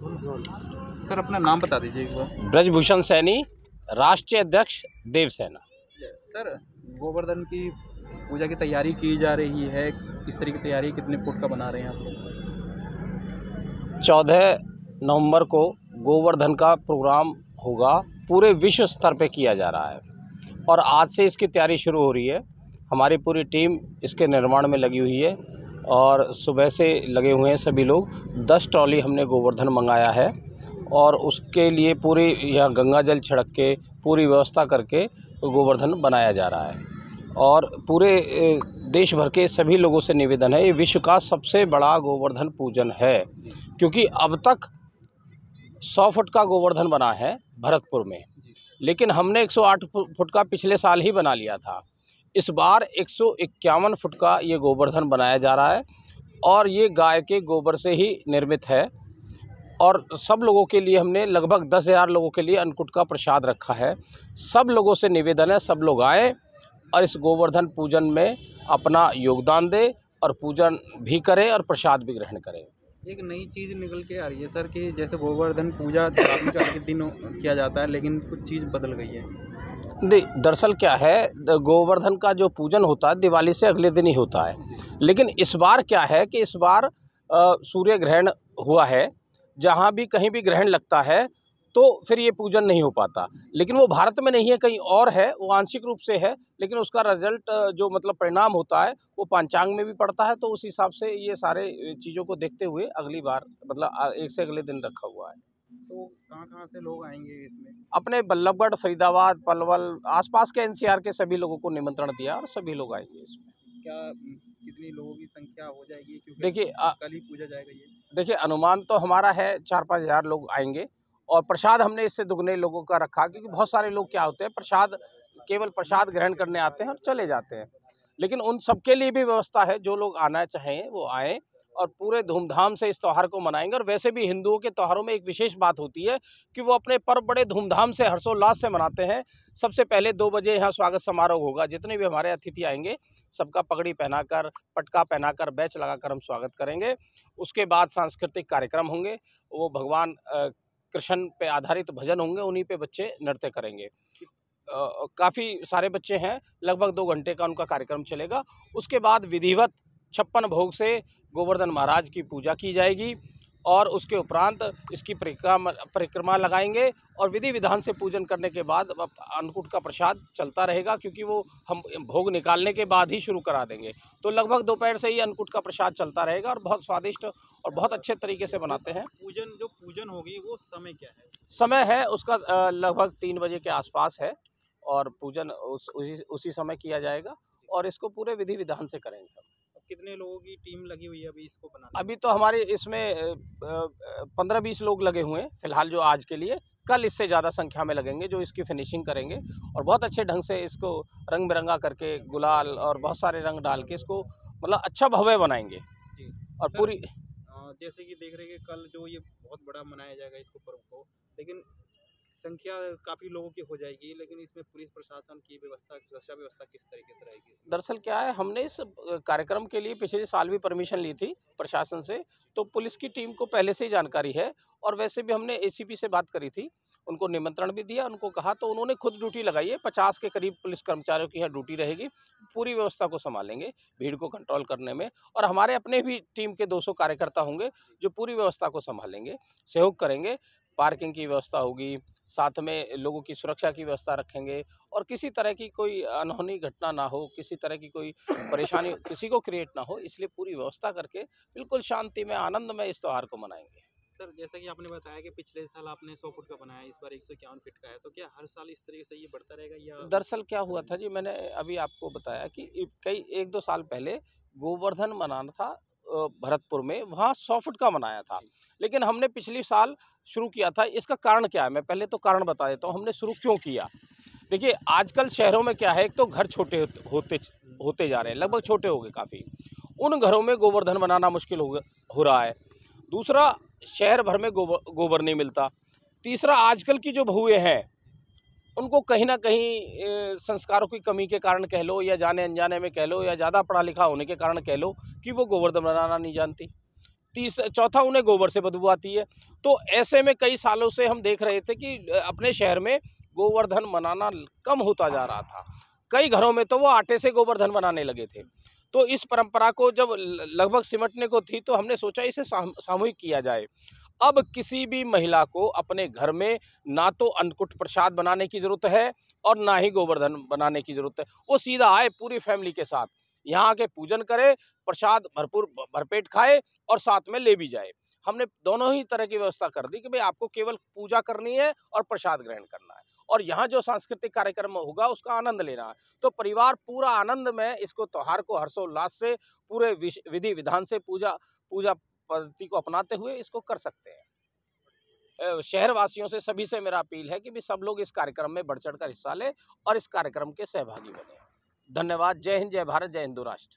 Sir अपना नाम बता दीजिए एक बार। ब्रजभूषण सैनी, राष्ट्रीय अध्यक्ष देवसेना। सर गोवर्धन की पूजा की तैयारी की जा रही है, किस तरह की तैयारी, कितने फुट का बना रहे हैं आप लोग? 14 नवंबर को गोवर्धन का प्रोग्राम होगा, पूरे विश्व स्तर पे किया जा रहा है और आज से इसकी तैयारी शुरू हो रही है। हमारी पूरी टीम इसके निर्माण में लगी हुई है और सुबह से लगे हुए हैं सभी लोग। 10 ट्रॉली हमने गोवर्धन मंगाया है और उसके लिए पूरी यहाँ गंगा जल छिड़क के पूरी व्यवस्था करके गोवर्धन बनाया जा रहा है और पूरे देश भर के सभी लोगों से निवेदन है, ये विश्व का सबसे बड़ा गोवर्धन पूजन है क्योंकि अब तक 100 फुट का गोवर्धन बना है भरतपुर में, लेकिन हमने 108 फुट का पिछले साल ही बना लिया था। इस बार 151 फुट का ये गोवर्धन बनाया जा रहा है और ये गाय के गोबर से ही निर्मित है और सब लोगों के लिए हमने लगभग 10,000 लोगों के लिए अन्नकूट का प्रसाद रखा है। सब लोगों से निवेदन है, सब लोग आएँ और इस गोवर्धन पूजन में अपना योगदान दें और पूजन भी करें और प्रसाद भी ग्रहण करें। एक नई चीज़ निकल के आ रही है सर कि जैसे गोवर्धन पूजा दीपावली के दिन किया जाता है, लेकिन कुछ चीज़ बदल गई है। दरअसल क्या है, गोवर्धन का जो पूजन होता है दिवाली से अगले दिन ही होता है, लेकिन इस बार क्या है कि इस बार सूर्य ग्रहण हुआ है। जहाँ भी कहीं भी ग्रहण लगता है तो फिर ये पूजन नहीं हो पाता, लेकिन वो भारत में नहीं है, कहीं और है, वो आंशिक रूप से है, लेकिन उसका रिजल्ट जो मतलब परिणाम होता है वो पंचांग में भी पड़ता है। तो उस हिसाब से ये सारे चीज़ों को देखते हुए अगली बार मतलब एक से अगले दिन रखा हुआ है। तो कहाँ से लोग आएंगे इसमें? अपने बल्लभगढ़, फरीदाबाद, पलवल, आसपास के एनसीआर के सभी लोगों को निमंत्रण दिया और सभी लोग आएंगे इसमें। क्या कितनी लोगों की संख्या हो जाएगी, क्योंकि देखिए कल ही पूजा जाएगा ये? देखिए अनुमान तो हमारा है 4-5 हज़ार लोग आएंगे और प्रसाद हमने इससे दुगने लोगों का रखा क्योंकि बहुत सारे लोग क्या होते हैं प्रसाद केवल प्रसाद ग्रहण करने आते हैं और चले जाते हैं, लेकिन उन सबके लिए भी व्यवस्था है। जो लोग आना चाहें वो आएँ और पूरे धूमधाम से इस त्यौहार को मनाएंगे। और वैसे भी हिंदुओं के त्योहारों में एक विशेष बात होती है कि वो अपने पर्व बड़े धूमधाम से हर्षोल्लास से मनाते हैं। सबसे पहले 2 बजे यहाँ स्वागत समारोह होगा, जितने भी हमारे अतिथि आएंगे सबका पगड़ी पहनाकर, पटका पहनाकर, बैच लगाकर हम स्वागत करेंगे। उसके बाद सांस्कृतिक कार्यक्रम होंगे, वो भगवान कृष्ण पे आधारित भजन होंगे, उन्हीं पे बच्चे नृत्य करेंगे। काफ़ी सारे बच्चे हैं, लगभग 2 घंटे का उनका कार्यक्रम चलेगा। उसके बाद विधिवत 56 भोग से गोवर्धन महाराज की पूजा की जाएगी और उसके उपरांत इसकी परिक्रमा लगाएंगे और विधि विधान से पूजन करने के बाद अन्नकूट का प्रसाद चलता रहेगा, क्योंकि वो हम भोग निकालने के बाद ही शुरू करा देंगे। तो लगभग दोपहर से ही अन्नकूट का प्रसाद चलता रहेगा और बहुत स्वादिष्ट और बहुत अच्छे तरीके से बनाते हैं। जो पूजन होगी वो समय क्या है? समय है उसका लगभग 3 बजे के आसपास है और पूजन उसी समय किया जाएगा और इसको पूरे विधि विधान से करेंगे। कितने लोगों की टीम लगी हुई है अभी इसको बनाने? अभी तो हमारे इसमें 15-20 लोग लगे हुए हैं फिलहाल जो आज के लिए। कल इससे ज़्यादा संख्या में लगेंगे जो इसकी फिनिशिंग करेंगे और बहुत अच्छे ढंग से इसको रंग बिरंगा करके गुलाल और बहुत सारे रंग डाल के इसको मतलब अच्छा भव्य बनाएंगे। और पूरी जैसे कि देख रहे हैं कि कल जो ये बहुत बड़ा मनाया जाएगा इसको पर्व को, लेकिन संख्या काफ़ी लोगों की हो जाएगी, लेकिन इसमें पुलिस प्रशासन की व्यवस्था, सुरक्षा व्यवस्था किस तरीके से रहेगी? दरअसल क्या है, हमने इस कार्यक्रम के लिए पिछले साल भी परमिशन ली थी प्रशासन से, तो पुलिस की टीम को पहले से ही जानकारी है और वैसे भी हमने एसीपी से बात करी थी, उनको निमंत्रण भी दिया, उनको कहा तो उन्होंने खुद ड्यूटी लगाई है। 50 के करीब पुलिस कर्मचारियों की यहाँ ड्यूटी रहेगी, पूरी व्यवस्था को संभालेंगे, भीड़ को कंट्रोल करने में। और हमारे अपने भी टीम के 200 कार्यकर्ता होंगे जो पूरी व्यवस्था को संभालेंगे, सहयोग करेंगे। पार्किंग की व्यवस्था होगी, साथ में लोगों की सुरक्षा की व्यवस्था रखेंगे और किसी तरह की कोई अनहोनी घटना ना हो, किसी तरह की कोई परेशानी किसी को क्रिएट ना हो, इसलिए पूरी व्यवस्था करके बिल्कुल शांति में, आनंद में इस त्यौहार को मनाएंगे। सर जैसा कि आपने बताया कि पिछले साल आपने 100 फुट का बनाया, इस बार 151 फीट का है, तो क्या हर साल इस तरीके से ये बढ़ता रहेगा या? दरअसल क्या हुआ था जी, मैंने अभी आपको बताया कि कई 1-2 साल पहले गोवर्धन मनाना था भरतपुर में, वहाँ 100 फुट का मनाया था, लेकिन हमने पिछले साल शुरू किया था। इसका कारण क्या है, मैं पहले तो कारण बता देता हूँ हमने शुरू क्यों किया। देखिए आजकल शहरों में क्या है, एक तो घर छोटे होते जा रहे हैं, लगभग छोटे हो गए काफ़ी, उन घरों में गोवर्धन बनाना मुश्किल हो रहा है। दूसरा, शहर भर में गोबर नहीं मिलता। तीसरा, आजकल की जो बहुएँ हैं उनको कहीं ना कहीं संस्कारों की कमी के कारण कह लो या जाने अनजाने में कह लो या ज़्यादा पढ़ा लिखा होने के कारण कह लो कि वो गोवर्धन बनाना नहीं जानती। चौथा उन्हें गोबर से बदबू आती है। तो ऐसे में कई सालों से हम देख रहे थे कि अपने शहर में गोवर्धन बनाना कम होता जा रहा था। कई घरों में तो वो आटे से गोवर्धन बनाने लगे थे। तो इस परंपरा को जब लगभग सिमटने को थी तो हमने सोचा इसे सामूहिक किया जाए। अब किसी भी महिला को अपने घर में ना तो अन्नकूट प्रसाद बनाने की ज़रूरत है और ना ही गोवर्धन बनाने की ज़रूरत है। वो सीधा आए पूरी फैमिली के साथ, यहाँ आके पूजन करे, प्रसाद भरपूर भरपेट खाए और साथ में ले भी जाए। हमने दोनों ही तरह की व्यवस्था कर दी कि भाई आपको केवल पूजा करनी है और प्रसाद ग्रहण करना है, और यहाँ जो सांस्कृतिक कार्यक्रम होगा उसका आनंद लेना है। तो परिवार पूरा आनंद में इसको त्योहार को हर्षोल्लास से पूरे विधि विधान से पूजा पद्धति को अपनाते हुए इसको कर सकते हैं। शहर वासियों से सभी से मेरा अपील है कि भी सब लोग इस कार्यक्रम में बढ़ चढ़ कर हिस्सा लें और इस कार्यक्रम के सहभागी बने। धन्यवाद। जय हिंद, जय भारत, जय हिंदू राष्ट्र।